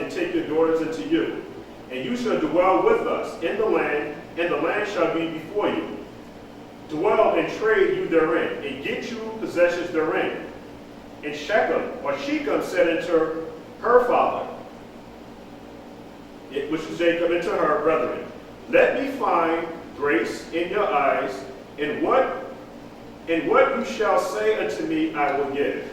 and take your daughters into you. And you shall dwell with us in the land, and the land shall be before you. Dwell and trade you therein, and get you possessions therein. And Shechem said unto her father, which is Jacob, unto her brethren, let me find grace in your eyes, and what you shall say unto me I will give.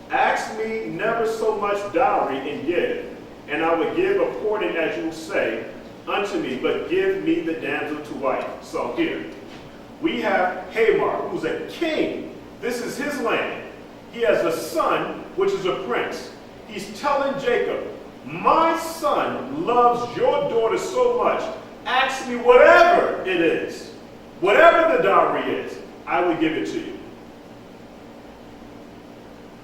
Ask me never so much dowry and give, and I will give according as you say unto me, but give me the damsel to wife. So here, we have Hamor, who's a king. This is his land. He has a son, which is a prince. He's telling Jacob, my son loves your daughter so much, ask me whatever it is, whatever the dowry is, I will give it to you.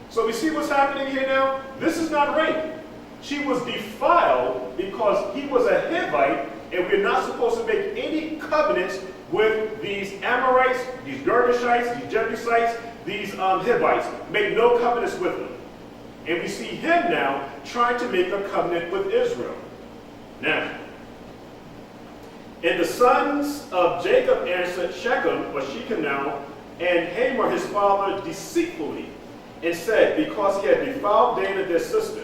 So we see what's happening here now? This is not rape. She was defiled because he was a Hivite, and we're not supposed to make any covenants with these Amorites, these Girgashites, these Jebusites, these Hivites. Make no covenants with them. And we see him now trying to make a covenant with Israel. Now, and the sons of Jacob answered Shechem now, and Hamor his father deceitfully, and said, because he had defiled Dinah their sister.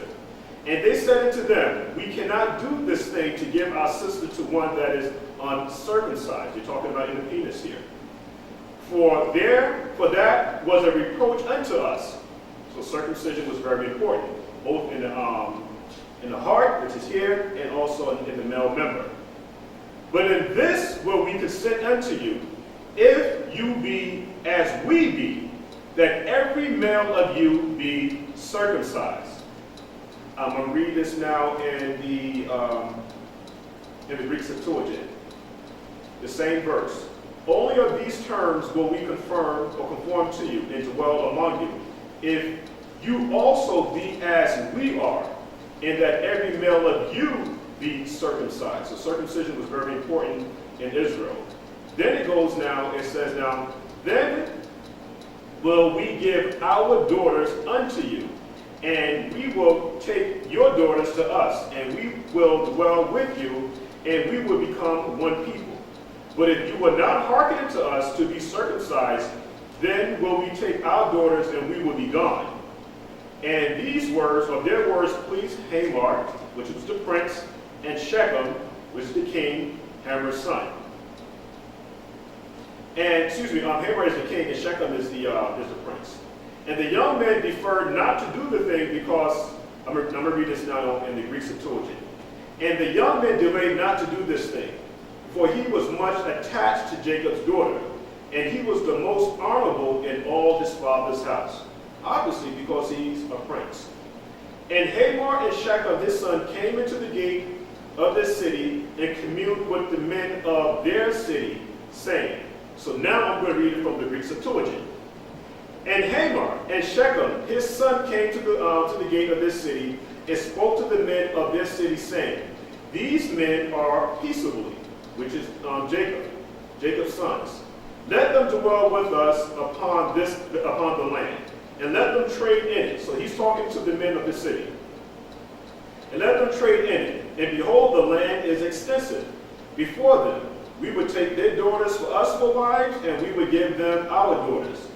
And they said unto them, we cannot do this thing to give our sister to one that is uncircumcised. You're talking about in the penis here. For that was a reproach unto us. So circumcision was very important, both in the heart, which is here, and also in the male member. But in this will we consent unto you, if you be as we be, that every male of you be circumcised. I'm going to read this now in the Greek Septuagint. The same verse. Only of these terms will we confirm or conform to you and dwell among you, if you also be as we are, and that every male of you be circumcised. So circumcision was very important in Israel. Then it goes now, it says now, then will we give our daughters unto you, and we will take your daughters to us, and we will dwell with you, and we will become one people. But if you will not hearken unto us to be circumcised, then will we take our daughters, and we will be gone. And these words, or their words, pleased Hamor, which was the prince, and Shechem, which is the king, Hamor's son. And, Hamor is the king, and Shechem is the prince. And the young men deferred not to do the thing because, I'm going to read this now in the Greek Septuagint. And the young men delayed not to do this thing, for he was much attached to Jacob's daughter, and he was the most honorable in all his father's house. Obviously, because he's a prince. And Hamor and Shechem, his son, came into the gate of the city and communed with the men of their city, saying, so now I'm going to read it from the Greek Septuagint. And Hamor and Shechem, his son, came to the gate of this city and spoke to the men of their city, saying, these men are peaceably, which is Jacob's sons. Let them dwell with us upon the land, and let them trade in it. So he's talking to the men of the city. And let them trade in it. And behold, the land is extensive before them. We would take their daughters for us for wives, and we would give them our daughters.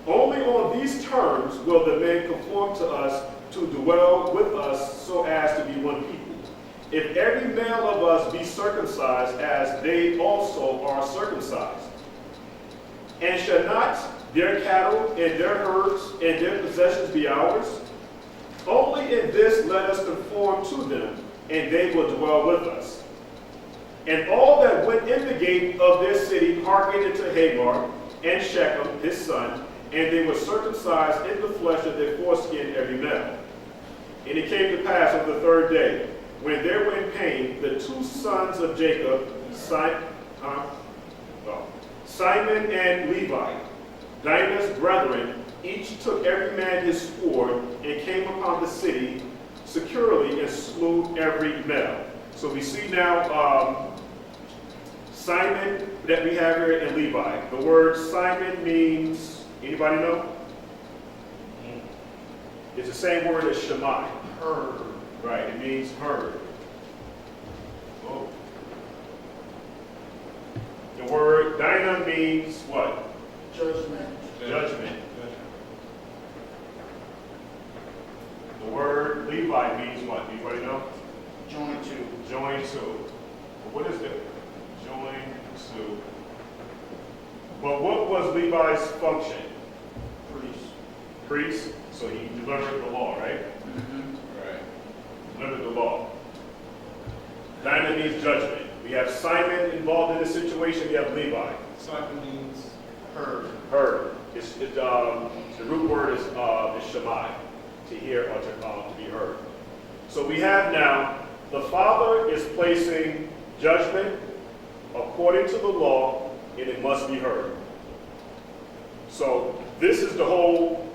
Only on these terms will the men conform to us to dwell with us so as to be one people. If every male of us be circumcised as they also are circumcised, and shall not their cattle and their herds and their possessions be ours? Only in this let us conform to them, and they will dwell with us. And all that went in the gate of their city hearkened unto Hamor and Shechem his son, and they were circumcised in the flesh of their foreskin every male. And it came to pass on the third day, when they were in pain, the two sons of Jacob, Simon and Levi, Dinah's brethren, each took every man his sword and came upon the city securely and slew every male. So we see now Simon that we have here and Levi. The word Simon means, anybody know? It's the same word as Shemai. Right, it means heard. Oh. The word Dinah means what? Judgment. Judgment. The word Levi means what? Anybody know? Join to. Join to. What is it? Join to. But what was Levi's function? Priest. Priest. So he delivered the law, right? Right. Delivered the law. Dinah means judgment. We have Simon involved in this situation. We have Levi. Simon means heard. Heard. The root word is shamai, to hear or to be heard. So we have now, the Father is placing judgment according to the law, and it must be heard. So this is the whole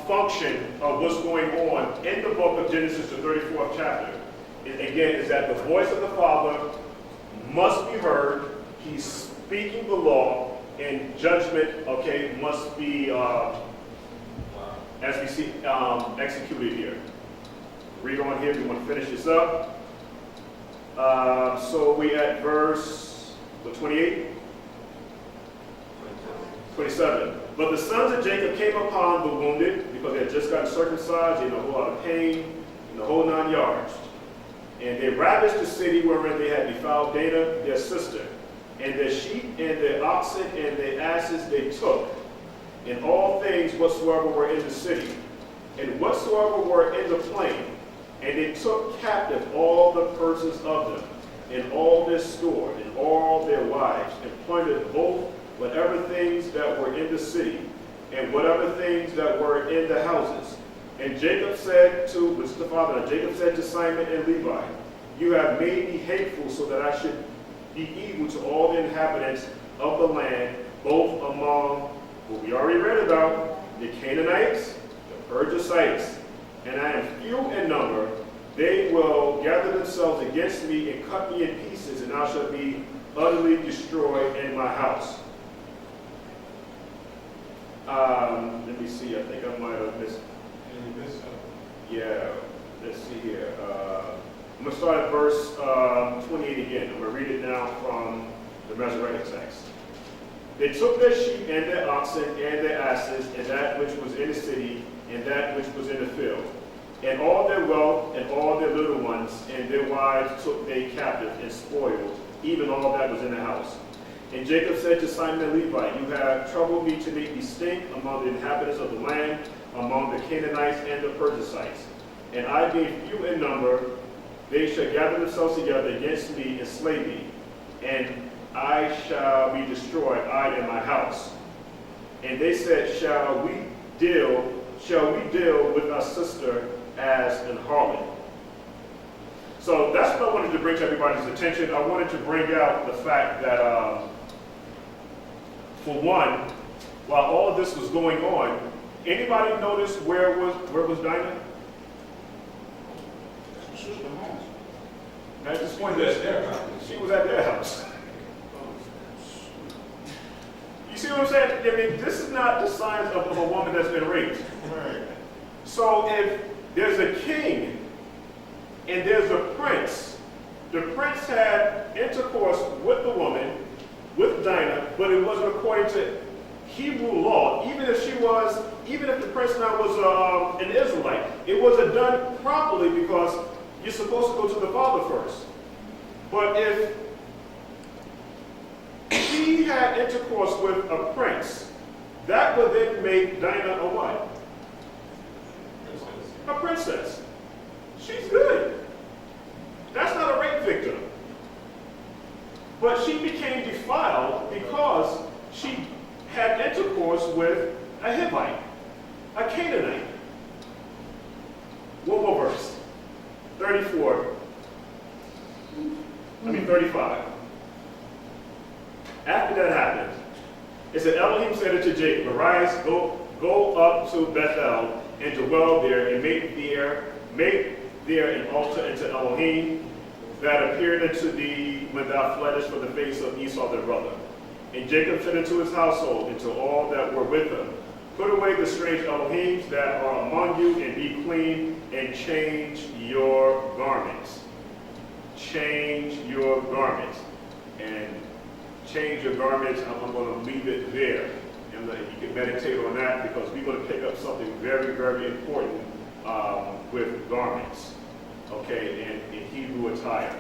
function of what's going on in the book of Genesis, the 34th chapter. Again, is that the voice of the Father must be heard. He's speaking the law, and judgment, okay, must be, as we see, executed here. Read on here. We want to finish this up. So we at verse 28? 27. But the sons of Jacob came upon the wounded, because they had just gotten circumcised, in a whole lot of pain, in the whole 9 yards. And they ravaged the city wherein they had defiled Dinah, their sister. And their sheep and their oxen and their asses they took, and all things whatsoever were in the city, and whatsoever were in the plain. And they took captive all the persons of them, and all their store, and all their wives, and plundered both whatever things that were in the city, and whatever things that were in the houses. And Jacob said to, which is the father, and Jacob said to Simon and Levi, you have made me hateful so that I should be evil to all the inhabitants of the land, both among what we already read about, the Canaanites, the Perizzites, and I am few in number. They will gather themselves against me and cut me in pieces, and I shall be utterly destroyed in my house. Let me see, I think I might have missed. Yeah, let's see here. I'm going to start at verse 28 again. I'm going to read it now from the Masoretic text. They took their sheep and their oxen and their asses, and that which was in the city, and that which was in the field, and all their wealth, and all their little ones, and their wives took they captive and spoiled, even all that was in the house. And Jacob said to Simon and Levi, you have troubled me to make me stink among the inhabitants of the land, among the Canaanites and the Perizzites. And I being few in number, they shall gather themselves together against me and slay me, and I shall be destroyed, I and my house. And they said, shall we deal with our sister as an harlot? So that's what I wanted to bring to everybody's attention. I wanted to bring out the fact that, for one, while all of this was going on, anybody notice where was Dinah? She was at home. At this point, she was at their house. You see what I'm saying? I mean, this is not the signs of a woman that's been raped. Right. So if there's a king and there's a prince, the prince had intercourse with the woman, with Dinah, but it wasn't according to Hebrew law. Even if the prince now was an Israelite, it wasn't done properly because you're supposed to go to the father first. But if she had intercourse with a prince, that would then make Dinah a what? A princess. She's good. That's not a rape victim. But she became defiled because she had intercourse with a Hivite, a Canaanite. One more verse. 35. After that happened, it said, Elohim said unto Jacob, arise, go up to Bethel, and dwell there, and make there an altar unto Elohim that appeared unto thee when thou fleddest from the face of Esau thy brother. And Jacob said unto his household, and to all that were with him, Put away the strange Elohims that are among you, and be clean, and change your garments. Change your garments. And change your garments, I'm going to leave it there. And you can meditate on that, because we're going to pick up something very, very important with garments, okay, and in Hebrew attire.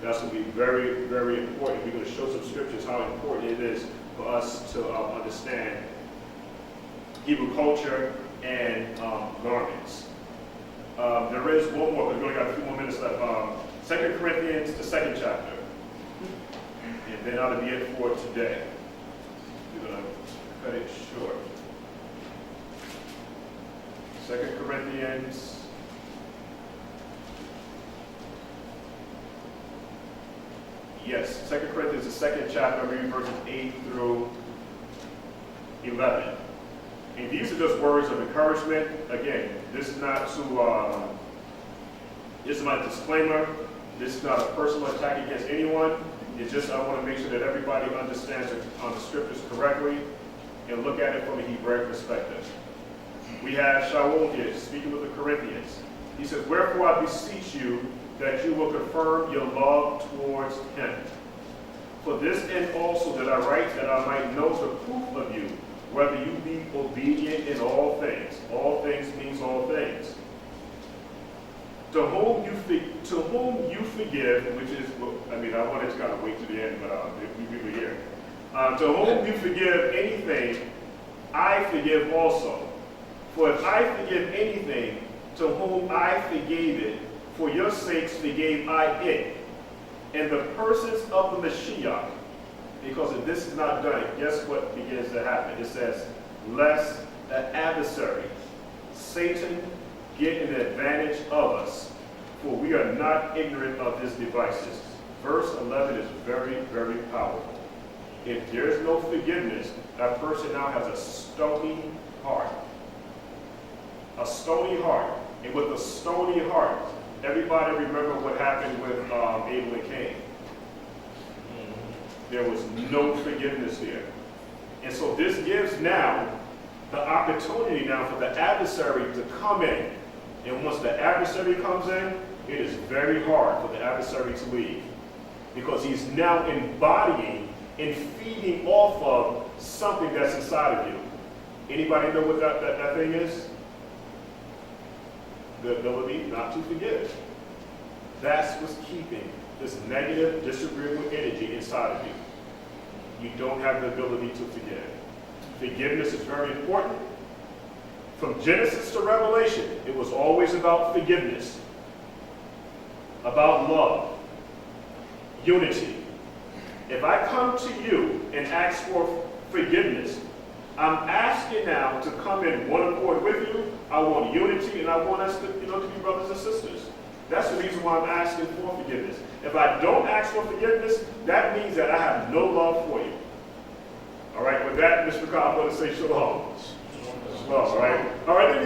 That's going to be very, very important. We're going to show some scriptures how important it is for us to understand Hebrew culture and garments. There is one more, because we only got a few more minutes left. 2 Corinthians, the 2nd chapter. And then that'll be it for today. We're going to cut it short. 2 Corinthians. Yes, 2 Corinthians, the 2nd chapter, reading verses 8 through 11. And these are just words of encouragement. Again, this is not to, this is not a disclaimer. This is not a personal attack against anyone. It's just I want to make sure that everybody understands the scriptures correctly and look at it from a Hebraic perspective. We have Shaul here speaking with the Corinthians. He says, "Wherefore I beseech you that you will confirm your love towards him. For this end also that I write, that I might know the proof of you, whether you be obedient in all things." All things means all things. To whom you forgive, which is, I mean, I wanted to kind of wait to the end, but we were here. To whom you forgive anything, I forgive also. For if I forgive anything, to whom I forgave it, for your sakes forgave I it. And the persons of the Mashiyach, because if this is not done, guess what begins to happen? It says, lest the adversary, Satan, get an advantage of us, for we are not ignorant of his devices. Verse 11 is very, very powerful. If there is no forgiveness, that person now has a stony heart. A stony heart. And with a stony heart, everybody remember what happened with Abel and Cain. There was no forgiveness there. And so this gives now the opportunity now for the adversary to come in. And once the adversary comes in, it is very hard for the adversary to leave. Because he's now embodying and feeding off of something that's inside of you. Anybody know what that thing is? The ability not to forgive. That's what's keeping this negative, disagreeable energy inside of you. You don't have the ability to forgive. Forgiveness is very important. From Genesis to Revelation, it was always about forgiveness, about love, unity. If I come to you and ask for forgiveness, I'm asking now to come in one accord with you. I want unity, and I want us to, to be brothers and sisters. That's the reason why I'm asking for forgiveness. If I don't ask for forgiveness, that means that I have no love for you. All right, with that, Mr. Cobb, I'm going to say shalom. Shalom, all right? All right,